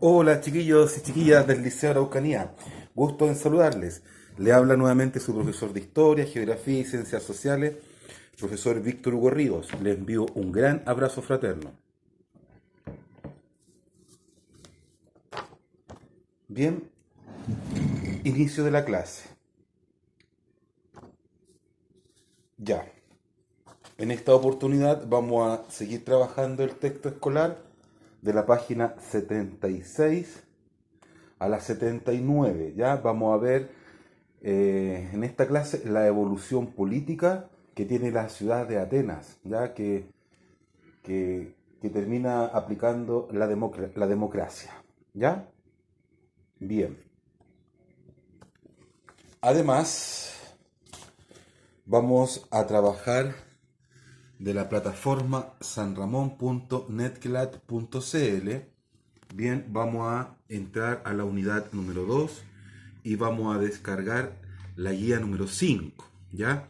Hola chiquillos y chiquillas del Liceo Araucanía, gusto en saludarles. Le habla nuevamente su profesor de Historia, Geografía y Ciencias Sociales, profesor Víctor Hugo Ríos. Le envío un gran abrazo fraterno. Bien, inicio de la clase. Ya, en esta oportunidad vamos a seguir trabajando el texto escolar de la página 76 a la 79. Ya vamos a ver en esta clase la evolución política que tiene la ciudad de Atenas, ya que termina aplicando la democracia. ¿Ya? Bien. Además, vamos a trabajar de la plataforma sanramon.netclat.cl. Bien, vamos a entrar a la unidad número 2 y vamos a descargar la guía número 5, ¿ya?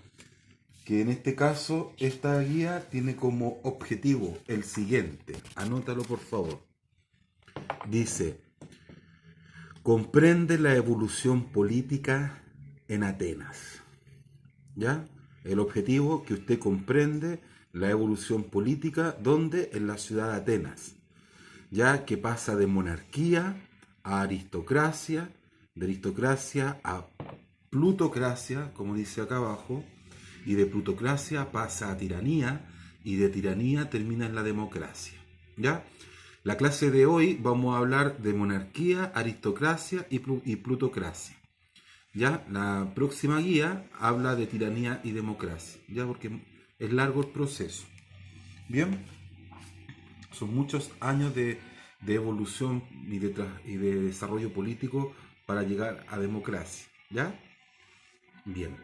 Que en este caso esta guía tiene como objetivo el siguiente. Anótalo por favor. Dice, comprende la evolución política en Atenas. ¿Ya? El objetivo que usted comprende la evolución política, ¿dónde? En la ciudad de Atenas. Ya que pasa de monarquía a aristocracia, de aristocracia a plutocracia, como dice acá abajo, y de plutocracia pasa a tiranía, y de tiranía termina en la democracia. ¿Ya? La clase de hoy vamos a hablar de monarquía, aristocracia y plutocracia. Ya, la próxima guía habla de tiranía y democracia, ya porque es largo el proceso. Bien, son muchos años de evolución y de desarrollo político para llegar a democracia. ¿Ya? Bien.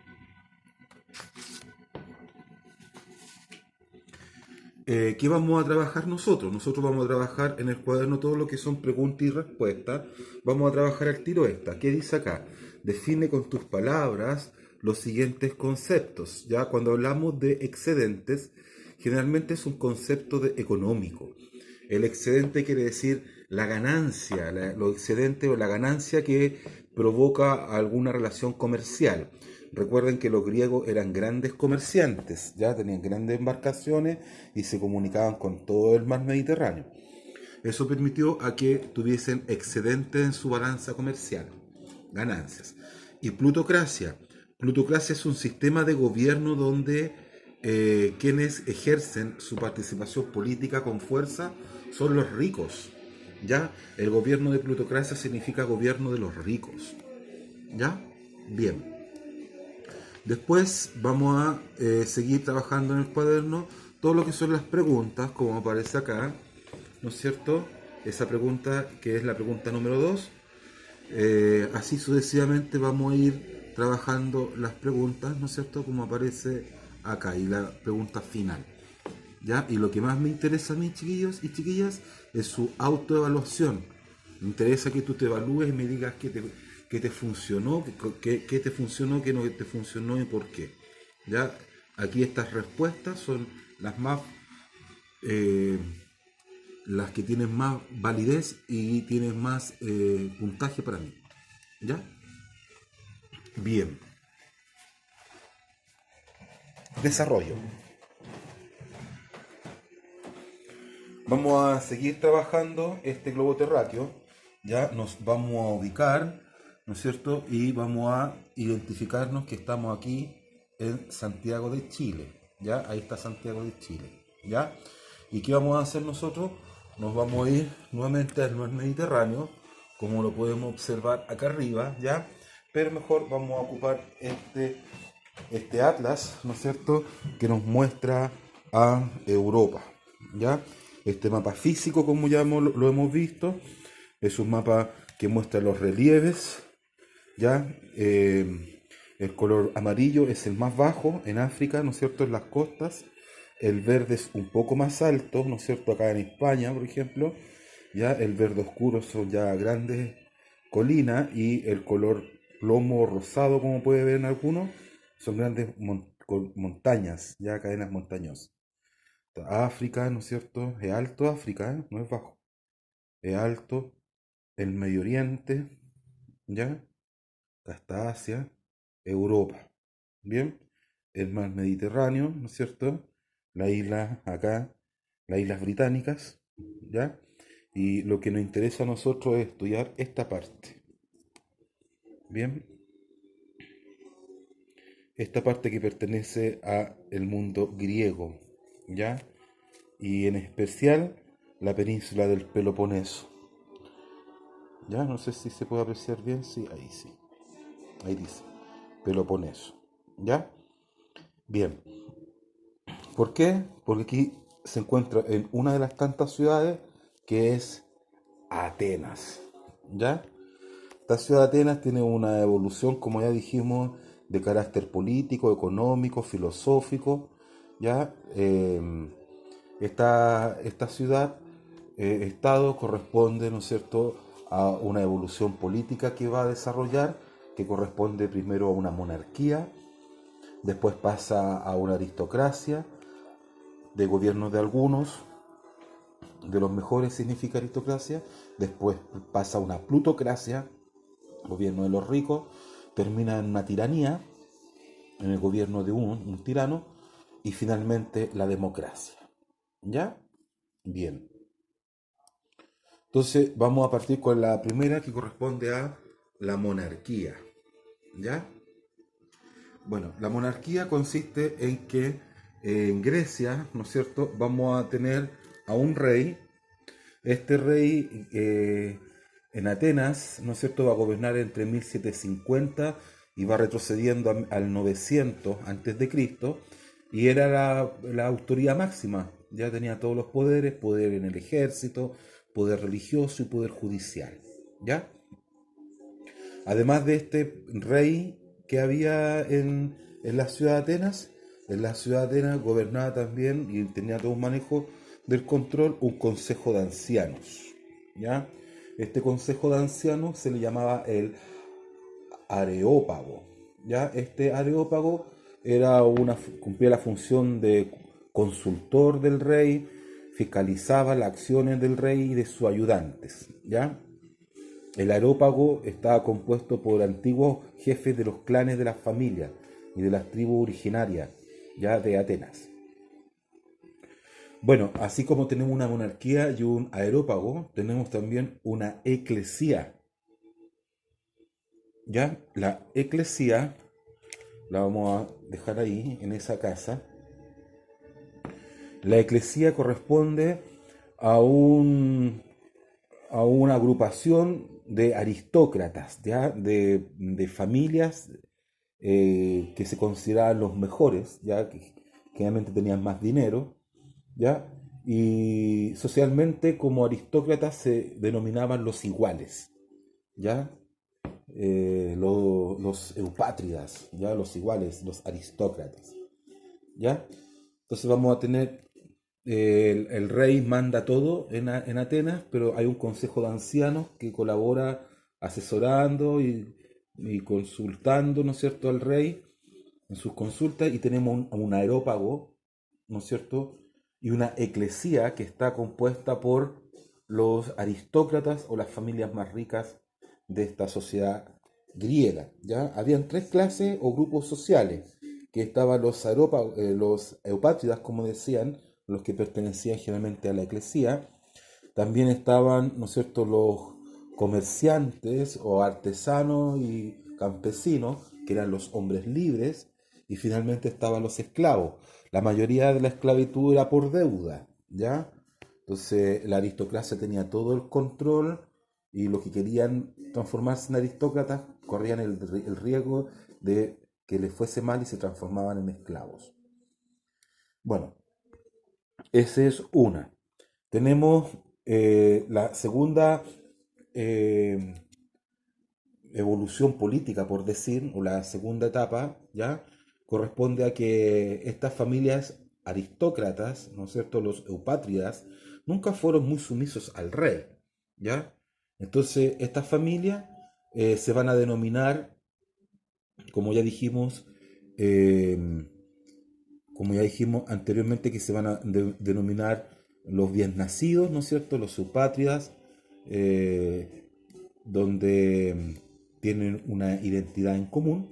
¿Qué vamos a trabajar nosotros? Nosotros vamos a trabajar en el cuaderno todo lo que son preguntas y respuestas. Vamos a trabajar al tiro esta. ¿Qué dice acá? Define con tus palabras los siguientes conceptos. Ya cuando hablamos de excedentes, generalmente es un concepto económico. El excedente quiere decir la ganancia, lo excedente o la ganancia que provoca alguna relación comercial. Recuerden que los griegos eran grandes comerciantes, ya tenían grandes embarcaciones y se comunicaban con todo el mar Mediterráneo. Eso permitió a que tuviesen excedentes en su balanza comercial, ganancias. Y plutocracia. Plutocracia es un sistema de gobierno donde quienes ejercen su participación política con fuerza son los ricos. ¿Ya? El gobierno de plutocracia significa gobierno de los ricos. ¿Ya? Bien. Después vamos a seguir trabajando en el cuaderno todo lo que son las preguntas, como aparece acá, ¿no es cierto? Esa pregunta que es la pregunta número 2. Así sucesivamente vamos a ir trabajando las preguntas, ¿no es cierto? Como aparece acá y la pregunta final. ¿Ya? Y lo que más me interesa a mí, chiquillos y chiquillas, es su autoevaluación. Me interesa que tú te evalúes y me digas qué te funcionó, qué te funcionó, qué no te funcionó y por qué. ¿Ya? Aquí estas respuestas son las más eh, las que tienen más validez y tienen más puntaje para mí. ¿Ya? Bien. Desarrollo. Vamos a seguir trabajando este globo terráqueo. Ya nos vamos a ubicar, ¿no es cierto? Y vamos a identificarnos que estamos aquí en Santiago de Chile. ¿Ya? Ahí está Santiago de Chile. ¿Ya? ¿Y qué vamos a hacer nosotros? Nos vamos a ir nuevamente al mar Mediterráneo, como lo podemos observar acá arriba, ¿ya? Pero mejor vamos a ocupar este atlas, ¿no es cierto?, que nos muestra a Europa, ¿ya? Este mapa físico, como ya lo hemos visto, es un mapa que muestra los relieves, ¿ya? El color amarillo es el más bajo en África, ¿no es cierto?, en las costas. El verde es un poco más alto, ¿no es cierto?, acá en España, por ejemplo. Ya el verde oscuro son ya grandes colinas y el color plomo rosado, como puede ver en algunos, son grandes montañas, ya cadenas montañosas. África, ¿no es cierto? Es alto África, ¿eh? No es bajo. Es alto. el Medio Oriente, ¿ya? Hasta Asia, Europa, ¿bien? El mar Mediterráneo, ¿no es cierto? La isla acá, las islas británicas, ¿ya? Y lo que nos interesa a nosotros es estudiar esta parte, ¿bien? Esta parte que pertenece a el mundo griego, ¿ya? Y en especial la península del Peloponeso, ¿ya? No sé si se puede apreciar bien, sí, ahí dice, Peloponeso, ¿ya? Bien, ¿por qué? Porque aquí se encuentra en una de las tantas ciudades que es Atenas, ¿ya? Esta ciudad de Atenas tiene una evolución, como ya dijimos, de carácter político, económico, filosófico, ¿ya? Esta ciudad, estado, corresponde, ¿no es cierto?, a una evolución política que va a desarrollar, que corresponde primero a una monarquía, después pasa a una aristocracia, de gobierno de algunos, de los mejores significa aristocracia, después pasa a una plutocracia, gobierno de los ricos, termina en una tiranía, en el gobierno de un tirano, y finalmente la democracia. ¿Ya? Bien. Entonces vamos a partir con la primera que corresponde a la monarquía. ¿Ya? Bueno, la monarquía consiste en que en Grecia, ¿no es cierto?, vamos a tener a un rey. Este rey en Atenas, ¿no es cierto?, va a gobernar entre 1750 y va retrocediendo al 900 antes de Cristo, y era la autoridad máxima. Ya tenía todos los poderes, poder en el ejército, poder religioso y poder judicial. ¿Ya? Además de este rey que había en la ciudad de Atenas, en la ciudad de Atenas gobernaba también y tenía todo un manejo del control un consejo de ancianos. ¿Ya? Este consejo de ancianos se le llamaba el Areópago. ¿Ya? Este Areópago cumplía la función de consultor del rey, fiscalizaba las acciones del rey y de sus ayudantes. ¿Ya? El Areópago estaba compuesto por antiguos jefes de los clanes de las familias y de las tribus originarias ya de Atenas. Bueno, así como tenemos una monarquía y un areópago, tenemos también una eclesía. Ya, la eclesía la vamos a dejar ahí, en esa casa. La eclesía corresponde a a una agrupación de aristócratas, ¿ya? De familias que se consideraban los mejores, ya que generalmente tenían más dinero, ¿ya? Y socialmente como aristócratas se denominaban los iguales, ¿ya? Los eupátridas, ¿ya? Los iguales, los aristócratas, ¿ya? Entonces vamos a tener, el rey manda todo en Atenas, pero hay un consejo de ancianos que colabora asesorando y consultando, ¿no es cierto?, al rey en sus consultas, y tenemos un areópago, ¿no es cierto?, y una eclesía que está compuesta por los aristócratas o las familias más ricas de esta sociedad griega. ¿Ya? Habían tres clases o grupos sociales, que estaban los eupátridas, como decían, los que pertenecían generalmente a la eclesía. También estaban, ¿no es cierto?, los comerciantes o artesanos y campesinos, que eran los hombres libres, y finalmente estaban los esclavos. La mayoría de la esclavitud era por deuda, ¿ya? Entonces la aristocracia tenía todo el control, y los que querían transformarse en aristócratas corrían el riesgo de que les fuese mal y se transformaban en esclavos. Bueno, esa es una. Tenemos la segunda eh, evolución política, por decir, o la segunda etapa, ¿ya? Corresponde a que estas familias aristócratas, ¿no es cierto?, los eupátridas, nunca fueron muy sumisos al rey, ¿ya? Entonces, estas familias se van a denominar, como ya dijimos, eh, como ya dijimos anteriormente, que se van a denominar los bien nacidos, ¿no es cierto?, los eupátridas, donde tienen una identidad en común,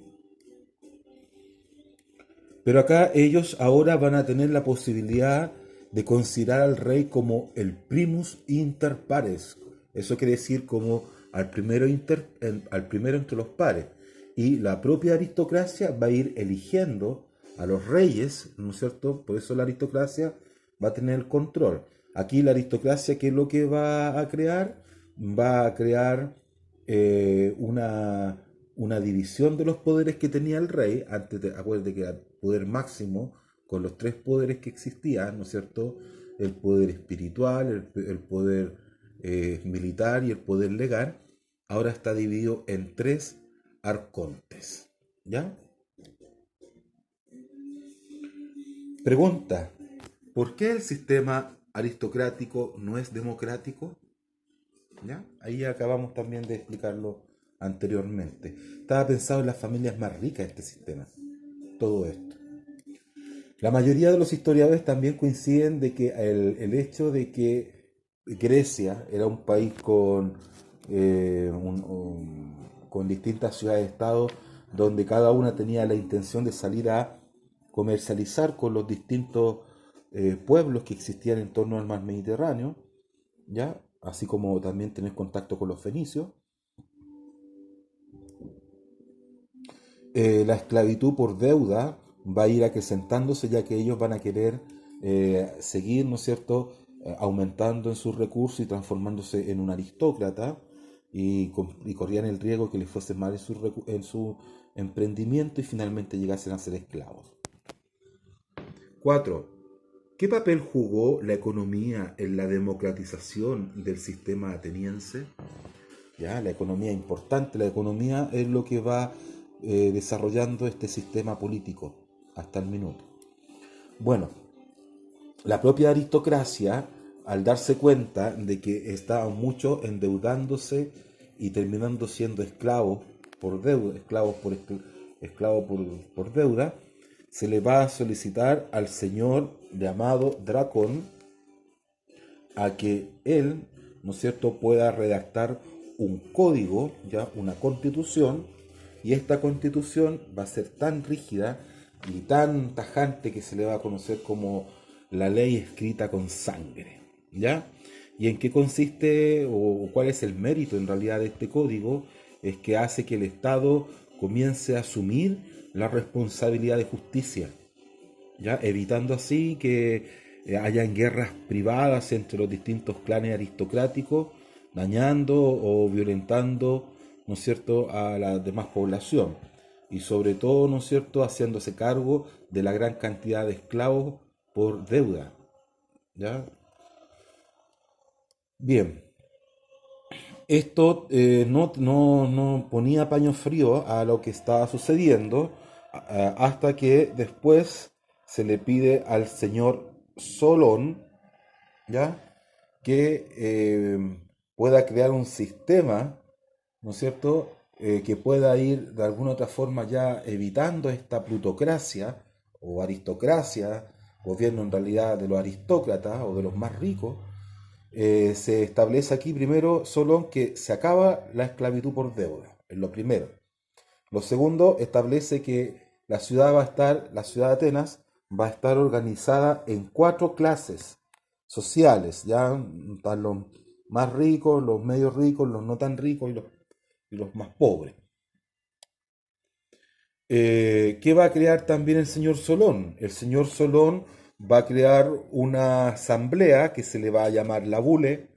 pero acá ellos ahora van a tener la posibilidad de considerar al rey como el primus inter pares. Eso quiere decir como al primero entre los pares. Y la propia aristocracia va a ir eligiendo a los reyes, ¿no es cierto? Por eso la aristocracia va a tener el control. Aquí la aristocracia, ¿qué es lo que va a crear? Va a crear una división de los poderes que tenía el rey. Acuérdate que era poder máximo con los tres poderes que existían, ¿no es cierto? El poder espiritual, el poder militar y el poder legal. Ahora está dividido en tres arcontes. ¿Ya? Pregunta, ¿por qué el sistema aristocrático no es democrático? ¿Ya? Ahí acabamos también de explicarlo anteriormente. Estaba pensado en las familias más ricas de este sistema. Todo esto. La mayoría de los historiadores también coinciden de que el hecho de que Grecia era un país con distintas ciudades-estado donde cada una tenía la intención de salir a comercializar con los distintos pueblos que existían en torno al mar Mediterráneo, ¿ya? Así como también tener contacto con los fenicios. La esclavitud por deuda va a ir acrecentándose ya que ellos van a querer seguir, ¿no es cierto?, aumentando en sus recursos y transformándose en un aristócrata y corrían el riesgo que les fuese mal en su emprendimiento y finalmente llegasen a ser esclavos. 4. ¿Qué papel jugó la economía en la democratización del sistema ateniense? Ya, la economía es importante, la economía es lo que va desarrollando este sistema político hasta el minuto. Bueno, la propia aristocracia, al darse cuenta de que estaban muchos endeudándose y terminando siendo esclavos por deuda, esclavos por deuda, se le va a solicitar al señor llamado Dracón a que él, ¿no es cierto?, pueda redactar un código, ya una constitución, y esta constitución va a ser tan rígida y tan tajante que se le va a conocer como la ley escrita con sangre, ¿ya? ¿Y en qué consiste o cuál es el mérito en realidad de este código? Es que hace que el Estado comience a asumir la responsabilidad de justicia, ¿ya? Evitando así que hayan guerras privadas entre los distintos clanes aristocráticos, dañando o violentando, ¿no es cierto?, a la demás población. Y sobre todo, ¿no es cierto?, haciéndose cargo de la gran cantidad de esclavos por deuda, ¿ya? Bien, esto no ponía paño frío a lo que estaba sucediendo hasta que después se le pide al señor Solón, ¿ya?, que pueda crear un sistema, ¿no es cierto?, que pueda ir de alguna otra forma ya evitando esta plutocracia o aristocracia, gobierno en realidad de los aristócratas o de los más ricos. Se establece aquí primero solo que se acaba la esclavitud por deuda, es lo primero. Lo segundo, establece que la ciudad de Atenas va a estar organizada en cuatro clases sociales, ya están los más ricos, los medio ricos, los no tan ricos y los más pobres. ¿Qué va a crear también el señor Solón? El señor Solón va a crear una asamblea que se le va a llamar la Bule,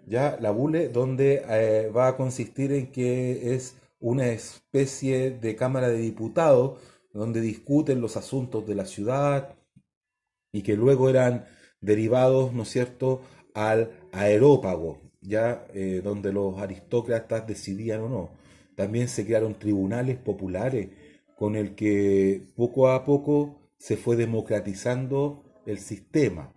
ya la Bule, donde va a consistir en que es una especie de Cámara de Diputados donde discuten los asuntos de la ciudad y que luego eran derivados, ¿no es cierto?, al aerópago, ya donde los aristócratas decidían o no. También se crearon tribunales populares con el que poco a poco se fue democratizando el sistema.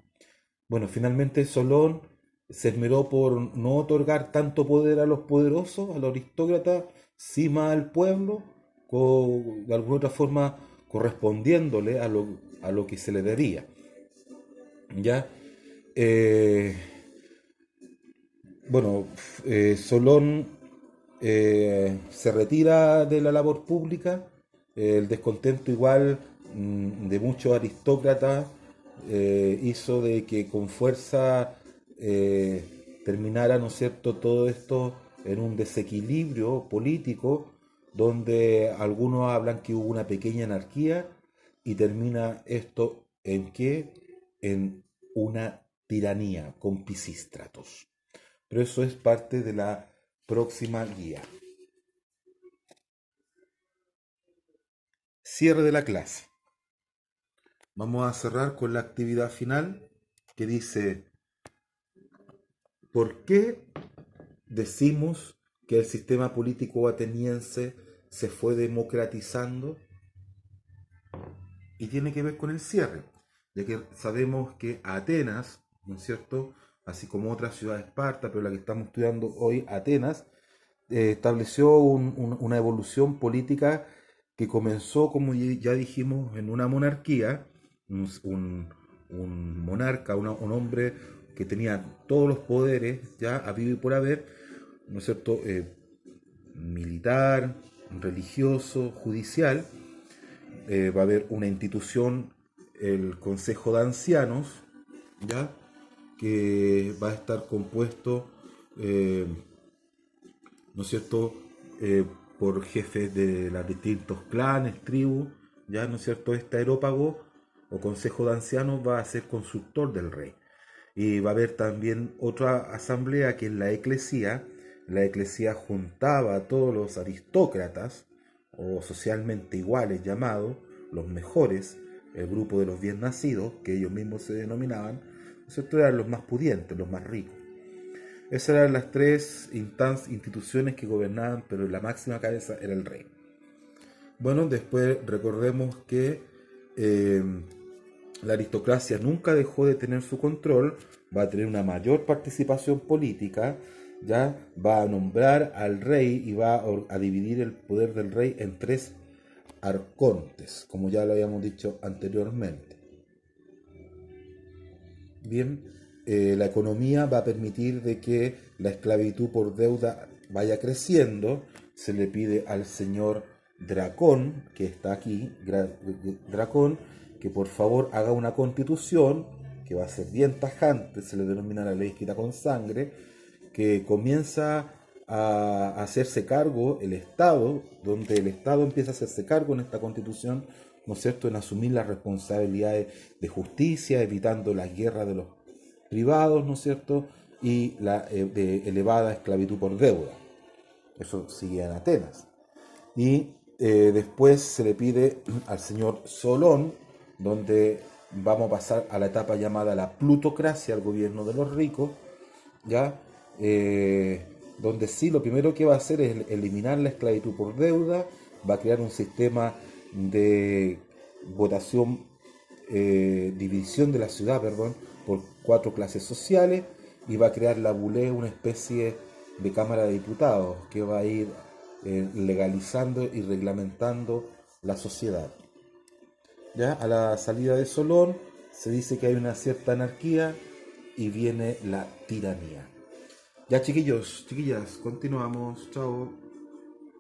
Bueno, finalmente Solón se esmeró por no otorgar tanto poder a los poderosos, a los aristócratas, sí más al pueblo, de alguna otra forma correspondiéndole a lo que se le debía. ¿Ya? Eh, bueno, Solón se retira de la labor pública. El descontento igual de muchos aristócratas hizo de que con fuerza terminara, ¿no es cierto?, todo esto en un desequilibrio político donde algunos hablan que hubo una pequeña anarquía y termina esto en qué? En una tiranía con Pisístratos. Pero eso es parte de la próxima guía. Cierre de la clase. Vamos a cerrar con la actividad final que dice: ¿por qué decimos que el sistema político ateniense se fue democratizando? Y tiene que ver con el cierre, ya que sabemos que Atenas, ¿no es cierto?, así como otras ciudades, Esparta, pero la que estamos estudiando hoy, Atenas, estableció una evolución política que comenzó, como ya dijimos, en una monarquía, un monarca, un hombre que tenía todos los poderes ya habido y por haber, ¿no es cierto?, militar, religioso, judicial. Va a haber una institución, el Consejo de Ancianos, ¿ya?, que va a estar compuesto, ¿no es cierto?, por jefes de los distintos clanes, tribus, ya, ¿no es cierto?, este aerópago o Consejo de Ancianos va a ser consultor del rey. Y va a haber también otra asamblea que es la eclesía. La eclesía juntaba a todos los aristócratas o socialmente iguales llamados, los mejores, el grupo de los bien nacidos, que ellos mismos se denominaban, ¿no es cierto?, eran los más pudientes, los más ricos. Esas eran las tres instituciones que gobernaban, pero la máxima cabeza era el rey. Bueno, después recordemos que la aristocracia nunca dejó de tener su control, va a tener una mayor participación política, ya va a nombrar al rey y va a dividir el poder del rey en tres arcontes, como ya lo habíamos dicho anteriormente. Bien, la economía va a permitir de que la esclavitud por deuda vaya creciendo. Se le pide al señor Dracón, que está aquí, Dracón, que por favor haga una constitución que va a ser bien tajante, se le denomina la ley escrita con sangre, que comienza a hacerse cargo el Estado, donde el Estado empieza a hacerse cargo en esta constitución, ¿no es cierto?, en asumir las responsabilidades de justicia, evitando las guerras de los privados, ¿no es cierto?, y la de elevada esclavitud por deuda. Eso sigue en Atenas. Y después se le pide al señor Solón, donde vamos a pasar a la etapa llamada la plutocracia, el gobierno de los ricos, ¿ya? Donde sí, lo primero que va a hacer es eliminar la esclavitud por deuda, va a crear un sistema de votación, división de la ciudad, perdón, por 4 clases sociales, y va a crear la Bulé, una especie de Cámara de Diputados que va a ir legalizando y reglamentando la sociedad. ¿Ya? A la salida de Solón se dice que hay una cierta anarquía y viene la tiranía. Ya, chiquillos, chiquillas, continuamos. Chao.